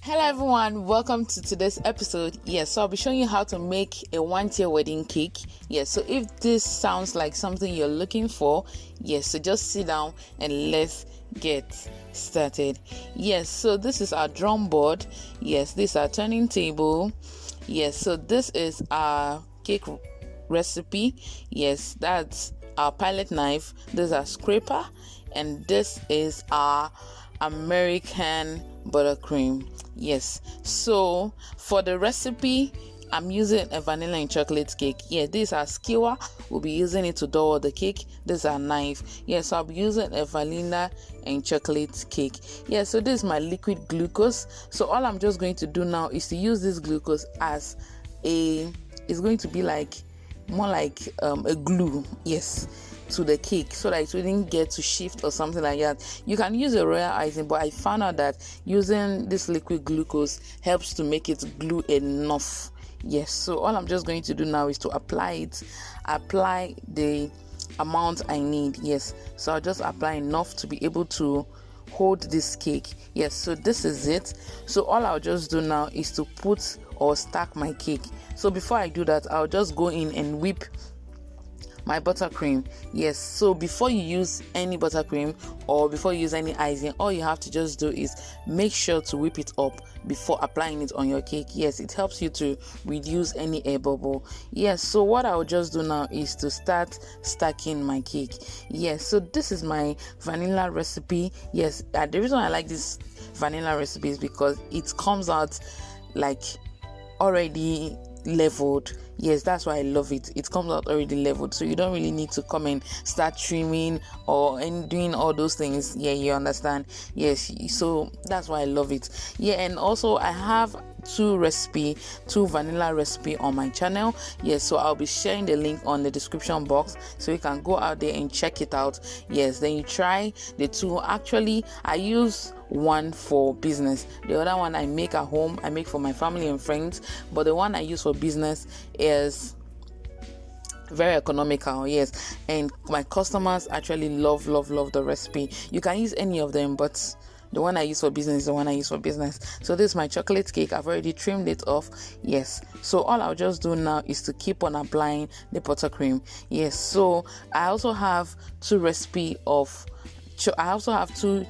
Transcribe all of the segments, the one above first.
Hello everyone, welcome to today's episode. Yes, so I'll be showing you how to make a one-tier wedding cake. Yes, so if this sounds like something you're looking for, yes, so just sit down and let's get started. Yes, so this is our drum board. Yes, this is our turning table. Yes, so this is our cake recipe. Yes, that's our palette knife. This is our scraper, and this is our American buttercream. Yes, so for the recipe, I'm using a vanilla and chocolate cake. Yeah, this is our skewer. We'll be using it to dough the cake. This is our knife. Yeah, so I'll be using a vanilla and chocolate cake. Yeah, so this is my liquid glucose. So all I'm just going to do now is to use this glucose as it's going to be like more like a glue. Yes, to the cake, so that it wouldn't get to shift or something like that. You can use a royal icing, but I found out that using this liquid glucose helps to make it glue enough. Yes, so all I'm just going to do now is to apply the amount I need. Yes, so I'll just apply enough to be able to hold this cake. Yes, so this is it. So all I'll just do now is to put or stack my cake. So before I do that, I'll just go in and whip my buttercream. Yes, so before you use any buttercream or before you use any icing, all you have to just do is make sure to whip it up before applying it on your cake. Yes, it helps you to reduce any air bubble. Yes, so what I'll just do now is to start stacking my cake. Yes, so this is my vanilla recipe. Yes, the reason I like this vanilla recipe is because it comes out like already leveled. Yes, that's why I love it. It comes out already leveled, so you don't really need to come and start trimming or doing all those things. Yeah, you understand. Yes, so that's why I love it. Yeah, and also I have two vanilla recipe on my channel. Yes, so I'll be sharing the link on the description box, so you can go out there and check it out. Yes, then you try the two. Actually, I use one for business, the other one I make at home. I make for my family and friends, but the one I use for business is very economical. Yes, and my customers actually love the recipe. You can use any of them, but the one I use for business is the one I use for business. So this is my chocolate cake. I've already trimmed it off. Yes, so all I'll just do now is to keep on applying the buttercream. Yes, so I also have two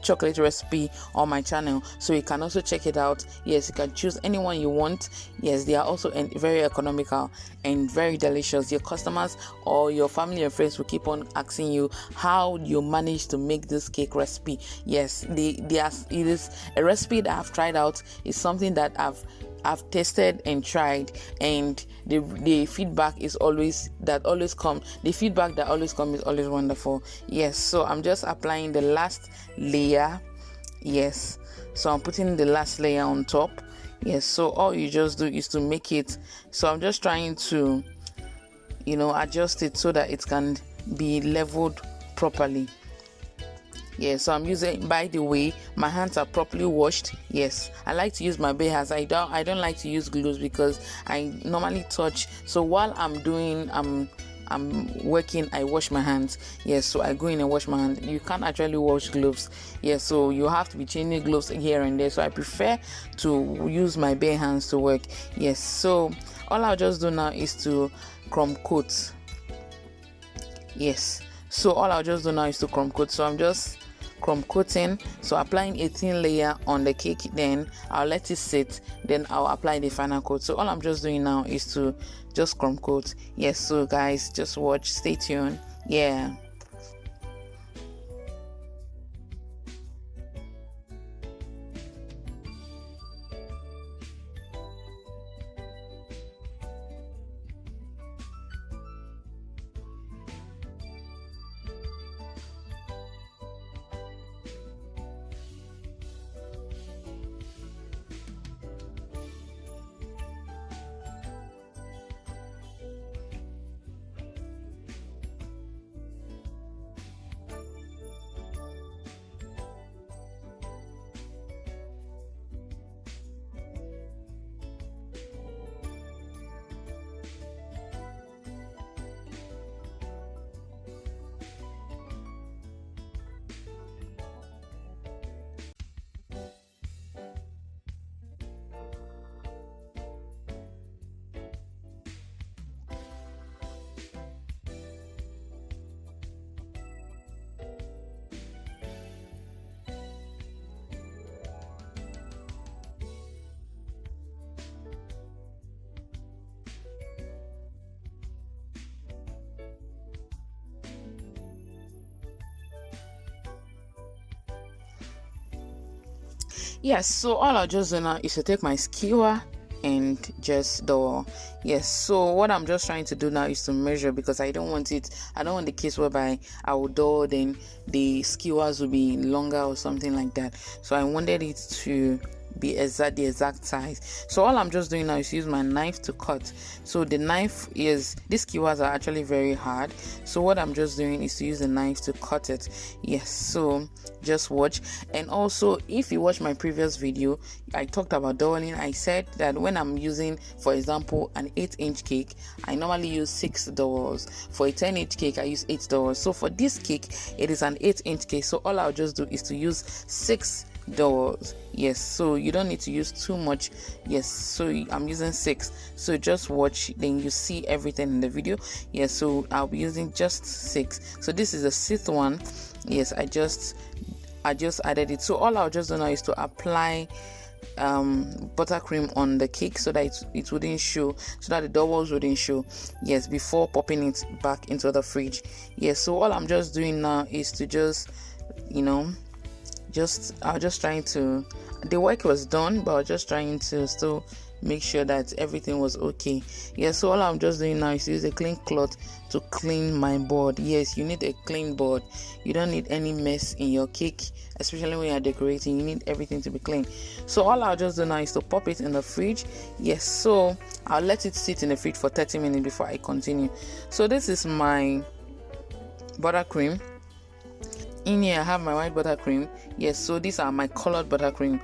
chocolate recipe on my channel, so you can also check it out. Yes, you can choose anyone you want. Yes, they are also very economical and very delicious. Your customers or your family and friends will keep on asking you how you manage to make this cake recipe. Yes, it is a recipe that I've tried out. It's something that I've tested and tried, and the feedback is always wonderful. Yes, so I'm just applying the last layer. Yes, so I'm putting the last layer on top. Yes, so all you just do is to make it. So I'm just trying to adjust it so that it can be leveled properly. Yes, so I'm using, by the way, my hands are properly washed. Yes, I like to use my bare hands. I don't like to use gloves because I normally touch. So while I'm working, I wash my hands. Yes, so I go in and wash my hands. You can't actually wash gloves. Yes, so you have to be changing gloves here and there. So I prefer to use my bare hands to work. Yes, so all I'll just do now is to crumb coat. Yes, so all I'll just do now is to crumb coat. So I'm just crumb coating, so applying a thin layer on the cake, then I'll let it sit, then I'll apply the final coat. So all I'm just doing now is to just crumb coat. Yes, so guys, just watch, stay tuned. Yeah. Yes, so all I'll just do now is to take my skewer and just door. Yes, so what I'm just trying to do now is to measure, because I don't want the case whereby I will door, then the skewers will be longer or something like that. So I wanted it to be the exact size. So all I'm just doing now is use my knife to cut. So the knife is, these skewers are actually very hard, so what I'm just doing is to use the knife to cut it. Yes, so just watch. And also, if you watch my previous video, I talked about doubling. I said that when I'm using, for example, an 8-inch cake, I normally use 6 dowels. For a 10-inch cake, I use 8 dowels. So for this cake, it is an 8-inch cake, so all I'll just do is to use 6 dowels. Yes, so you don't need to use too much. Yes, so I'm using 6, so just watch, then you see everything in the video. Yes, so I'll be using just 6. So this is the 6th one. Yes, I just added it. So all I'll just do now is to apply buttercream on the cake so that it wouldn't show, so that the dowels wouldn't show. Yes, before popping it back into the fridge. Yes, so all I'm just doing now is to just, I was just trying to, the work was done, but I was just trying to still make sure that everything was okay. Yeah, so all I'm just doing now is to use a clean cloth to clean my board. Yes, you need a clean board. You don't need any mess in your cake, especially when you're decorating. You need everything to be clean. So all I'll just do now is to pop it in the fridge. Yes, so I'll let it sit in the fridge for 30 minutes before I continue. So this is my buttercream. In here I have my white buttercream. Yes, so these are my colored buttercream.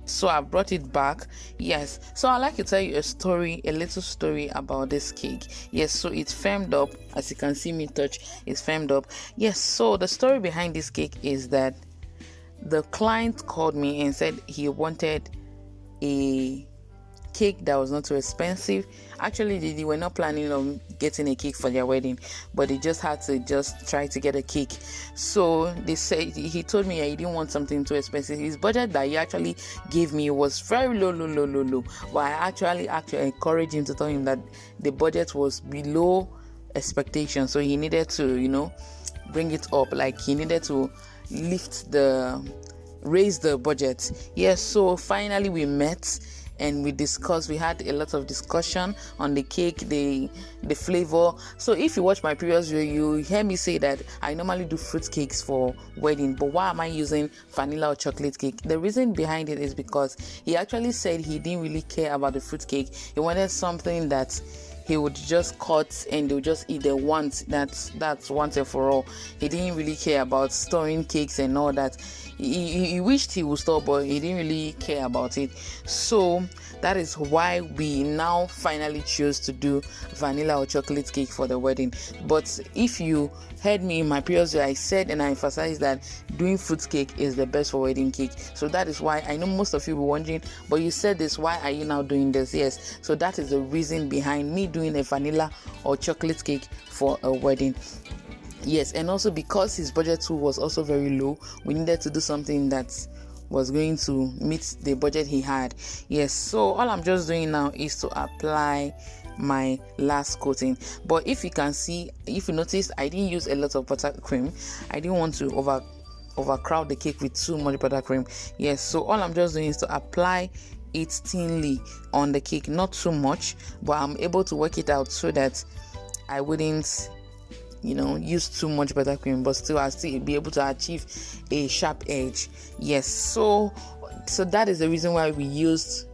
So I brought it back. Yes, so I'd like to tell you a little story about this cake. Yes, so it's firmed up, as you can see me touch, it's firmed up. Yes, so the story behind this cake is that the client called me and said he wanted a cake that was not too expensive. Actually, they were not planning on getting a cake for their wedding, but they just had to just try to get a cake. So they said, he told me he didn't want something too expensive. His budget that he actually gave me was very low. But I actually encouraged him to tell him that the budget was below expectation, so he needed to bring it up. Like, he needed to raise the budget. Yes, so finally we met and we discussed. We had a lot of discussion on the cake, the flavor. So if you watch my previous video, you hear me say that I normally do fruit cakes for wedding, but why am I using vanilla or chocolate cake? The reason behind it is because he actually said he didn't really care about the fruit cake. He wanted something that he would just cut and they would just eat the once. That's once and for all. He didn't really care about storing cakes and all that. He wished he would store, but he didn't really care about it. So that is why we now finally chose to do vanilla or chocolate cake for the wedding. But if you heard me in my previous video, I said and I emphasized that doing fruit cake is the best for wedding cake. So that is why I know most of you were wondering, but you said this, why are you now doing this? Yes, so that is the reason behind me doing a vanilla or chocolate cake for a wedding. Yes, and also because his budget too was also very low, we needed to do something that was going to meet the budget he had. Yes, so all I'm just doing now is to apply my last coating. But if you notice, I didn't use a lot of buttercream. I didn't want to overcrowd the cake with too much buttercream. Yes, so all I'm just doing is to apply it thinly on the cake, not too much, but I'm able to work it out so that I wouldn't use too much buttercream, but I'll still be able to achieve a sharp edge. Yes, so that is the reason why we used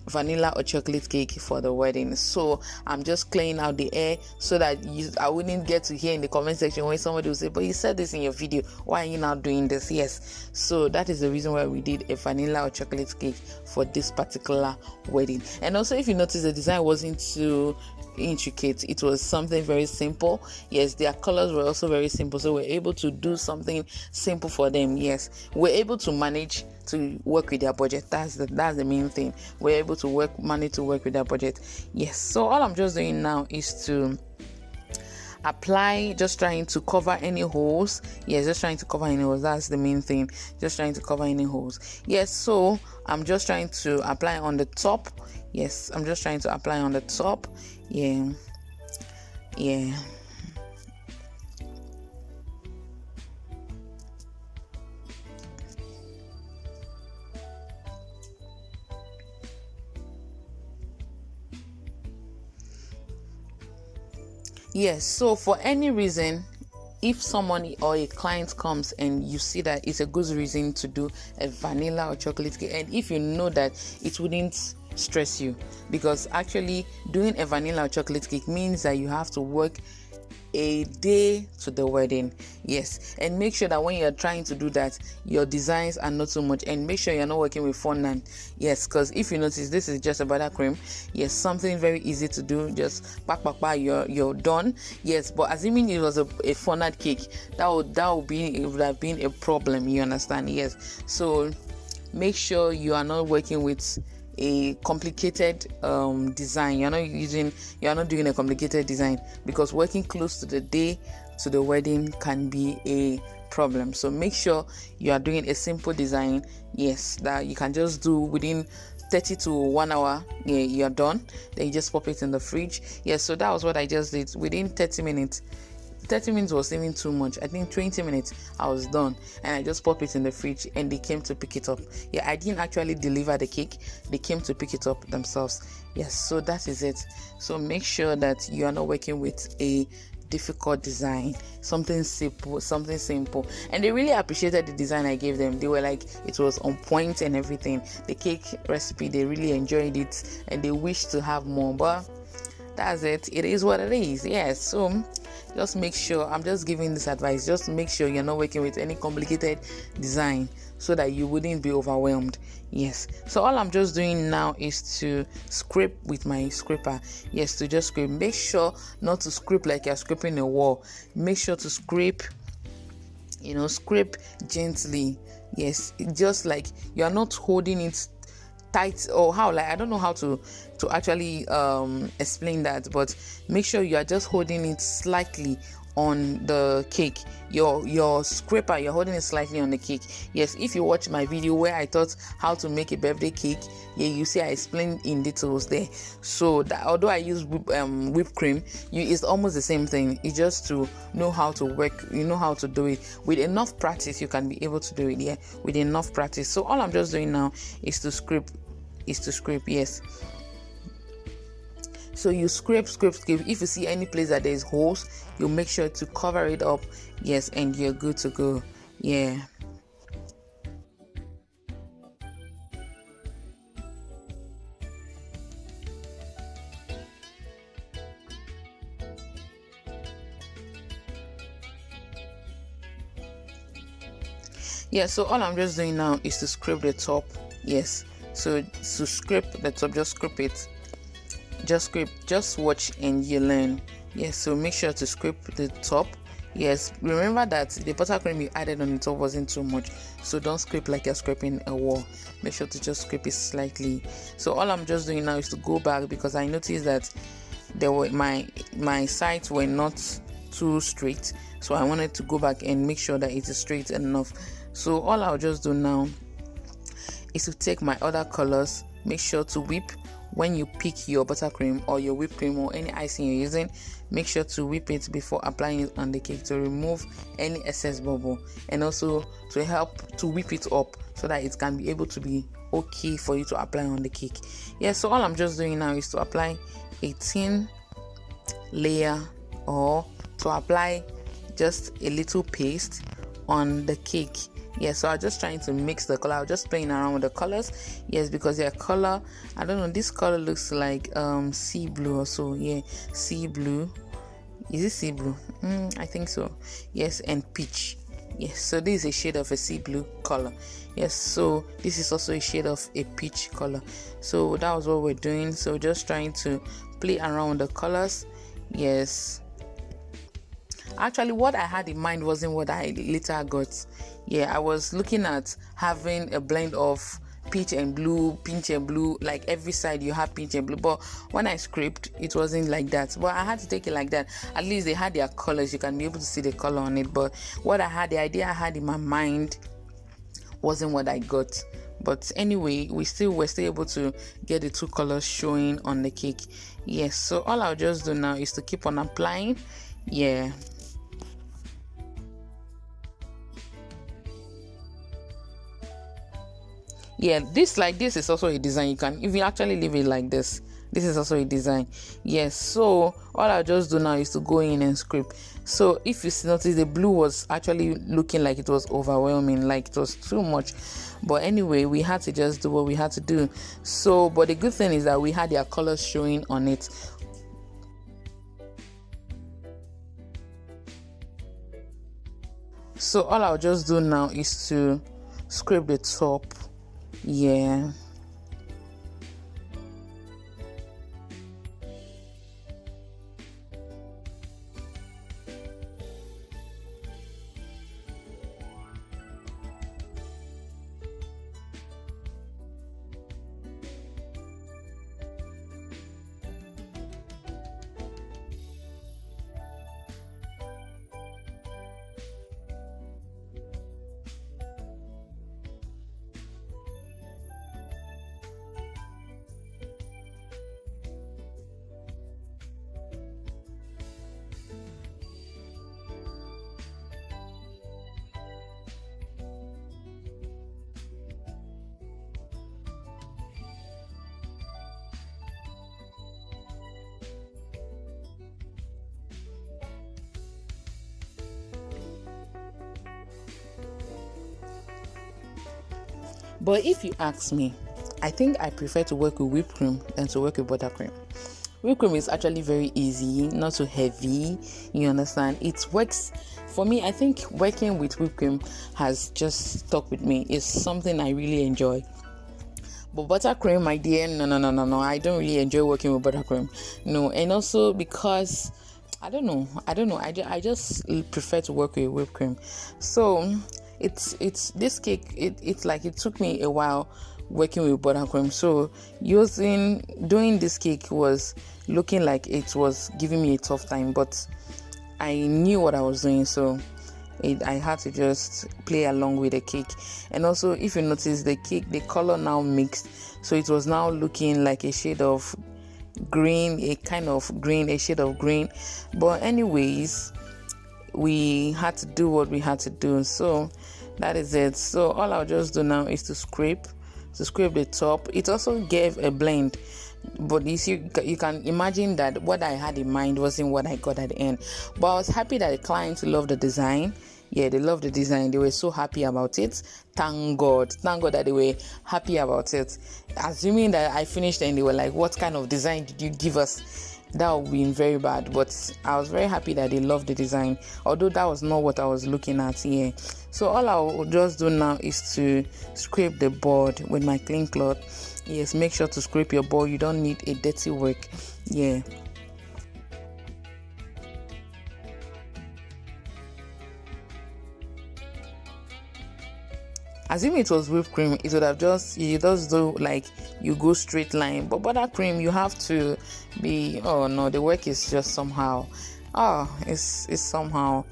vanilla or chocolate cake for the wedding. So I'm just clearing out the air so that I wouldn't get to hear in the comment section when somebody will say, but you said this in your video, why are you now doing this? Yes, so that is the reason why we did a vanilla or chocolate cake for this particular wedding. And also, if you notice, the design wasn't too intricate, it was something very simple. Yes, their colors were also very simple, so we're able to do something simple for them. Yes, we're able to manage to work with their budget. That's the main thing. We're able to manage to work with their budget. Yes, so all I'm just doing now is to apply, just trying to cover any holes. Yes, just trying to cover any holes. That's the main thing, just trying to cover any holes. Yes, so I'm just trying to apply on the top. Yes, I'm just trying to apply on the top. Yeah. Yes, so for any reason, if someone or a client comes and you see that it's a good reason to do a vanilla or chocolate cake, and if you know that it wouldn't stress you, because actually doing a vanilla or chocolate cake means that you have to work a day to the wedding. Yes, and make sure that when you're trying to do that, your designs are not so much, and make sure you're not working with fondant. Yes, because if you notice, this is just a buttercream. Yes, something very easy to do, just you're done. Yes, but assuming it was a fondant cake, it would have been a problem, you understand? Yes, so make sure you are not working with a complicated design. You're not doing a complicated design, because working close to the day to the wedding can be a problem. So make sure you are doing a simple design, yes, that you can just do within 30 to 1 hour. Yeah, you're done. Then you just pop it in the fridge. Yes, so that was what I just did. Within 30 minutes was even too much. I think 20 minutes I was done, and I just pop it in the fridge and they came to pick it up. Yeah, I didn't actually deliver the cake. They came to pick it up themselves. Yes, so that is it. So make sure that you are not working with a difficult design, something simple. And they really appreciated the design I gave them. They were like, it was on point and everything. The cake recipe, they really enjoyed it and they wish to have more, but that's it. It is what it is. Yes, so just make sure, I'm just giving this advice, just make sure you're not working with any complicated design so that you wouldn't be overwhelmed. Yes, so all I'm just doing now is to scrape with my scraper. Yes, to just scrape. Make sure not to scrape like you're scraping a wall. Make sure to scrape gently. Yes, just like you're not holding it tight, or how, like, I don't know how to actually explain that, but make sure you are just holding it slightly on the cake. Your scraper, you're holding it slightly on the cake. Yes, if you watch my video where I taught how to make a birthday cake, yeah, you see I explained in details there. So that although I use whipped cream, it's almost the same thing. It's just to know how to work, how to do it. With enough practice, you can be able to do it. Yeah, with enough practice. So all I'm just doing now is to scrape. Yes, so you scrape. If you see any place that there's holes, you make sure to cover it up. Yes, and you're good to go. Yeah. Yeah, so all I'm just doing now is to scrape the top. Yes, so to scrape the top, just scrape it. Just watch and you learn. Yes, so make sure to scrape the top. Yes, remember that the buttercream you added on the top wasn't too much, so don't scrape like you're scraping a wall. Make sure to just scrape it slightly. So all I'm just doing now is to go back, because I noticed that there were my sides were not too straight, so I wanted to go back and make sure that it is straight enough. So all I'll just do now is to take my other colors. Make sure to whip. When you pick your buttercream or your whipped cream or any icing you're using, make sure to whip it before applying it on the cake to remove any excess bubble, and also to help to whip it up so that it can be able to be okay for you to apply on the cake. Yeah, so all I'm just doing now is to apply a thin layer, or to apply just a little paste on the cake. Yes, so I'm just trying to mix the color. I'm just playing around with the colors. Yes, because their color, I don't know, this color looks like sea blue or so. Yeah, sea blue. Is it sea blue? I think so. Yes, and peach. Yes, so this is a shade of a sea blue color. Yes, so this is also a shade of a peach color. So that was what we're doing. So just trying to play around with the colors. Yes, actually what I had in mind wasn't what I later got. Yeah, I was looking at having a blend of peach and blue, like every side you have peach and blue, but when I scraped, it wasn't like that. But I had to take it like that. At least they had their colors, you can be able to see the color on it. But the idea I had in my mind wasn't what I got. But anyway, we're still able to get the two colors showing on the cake. Yes, so all I'll just do now is to keep on applying. Yeah, this is also a design. You can, if you actually leave it like this, This is also a design. Yes, so all I'll just do now is to go in and scrape. So if you notice, the blue was actually looking like it was overwhelming, like it was too much. But anyway, we had to just do what we had to do. So, but the good thing is that we had their colors showing on it. So all I'll just do now is to scrape the top. Yeah. But if you ask me, I think I prefer to work with whipped cream than to work with buttercream. Whipped cream is actually very easy, not so heavy. You understand? It works for me. I think working with whipped cream has just stuck with me. It's something I really enjoy. But buttercream, my dear, no. I don't really enjoy working with buttercream. No, and also because I don't know. I just prefer to work with whipped cream. So it's this cake. It's like it took me a while working with buttercream. So doing this cake was looking like it was giving me a tough time, but I knew what I was doing. So I had to just play along with the cake. And also, if you notice, the cake, the color now mixed, so it was now looking like a shade of green, a shade of green. But anyways, we had to do what we had to do. So that is it. So all I'll just do now is to scrape the top. It also gave a blend, but you can imagine that what I had in mind wasn't what I got at the end. But I was happy that the clients loved the design. Yeah, they loved the design. They were so happy about it. Thank God that they were happy about it. Assuming that I finished and they were like, what kind of design did you give us? That would have been very bad. But I was very happy that they loved the design, although that was not what I was looking at here. So all I'll just do now is to scrape the board with my clean cloth. Yes, make sure to scrape your board. You don't need a dirty work. Yeah. Assuming it was whipped cream, it would have you just do like you go straight line. But buttercream, you have to be. Oh no, the work is just somehow. It's somehow.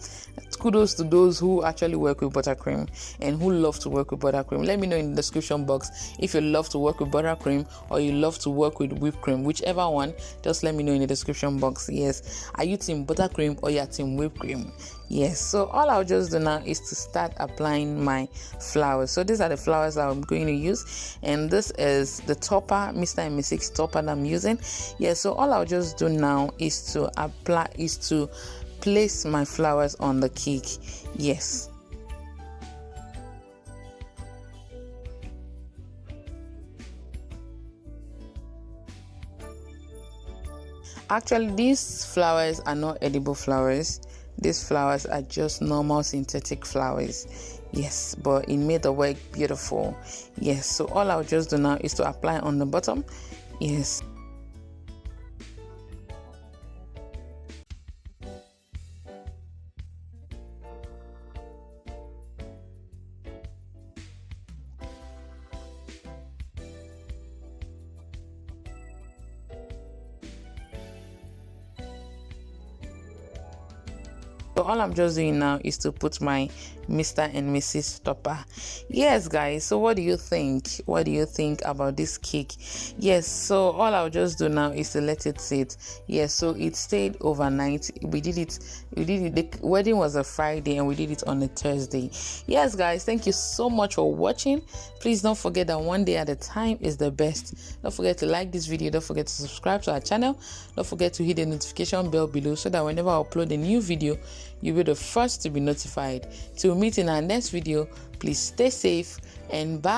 Kudos to those who actually work with buttercream and who love to work with buttercream. Let me know in the description box if you love to work with buttercream or you love to work with whipped cream. Whichever one, just let me know in the description box. Yes, are you team buttercream or you're team whipped cream? Yes, so all I'll just do now is to start applying my flowers. So these are the flowers that I'm going to use, and this is the topper, Mr. and Mrs. topper that I'm using. Yeah, so all I'll just do now is to place my flowers on the cake. Yes. Actually, these flowers are not edible flowers. These flowers are just normal synthetic flowers. Yes, but it made the work beautiful. Yes, so all I'll just do now is to apply on the bottom. Yes. So all I'm just doing now is to put my Mr. and Mrs. topper. Yes, guys, so what do you think? What do you think about this cake? Yes, so all I'll just do now is to let it sit. Yes, so it stayed overnight. We did it. The wedding was a Friday and we did it on a Thursday. Yes, guys, thank you so much for watching. Please don't forget that one day at a time is the best. Don't forget to like this video. Don't forget to subscribe to our channel. Don't forget to hit the notification bell below so that whenever I upload a new video, you'll be the first to be notified. Till we meet in our next video, please stay safe and bye.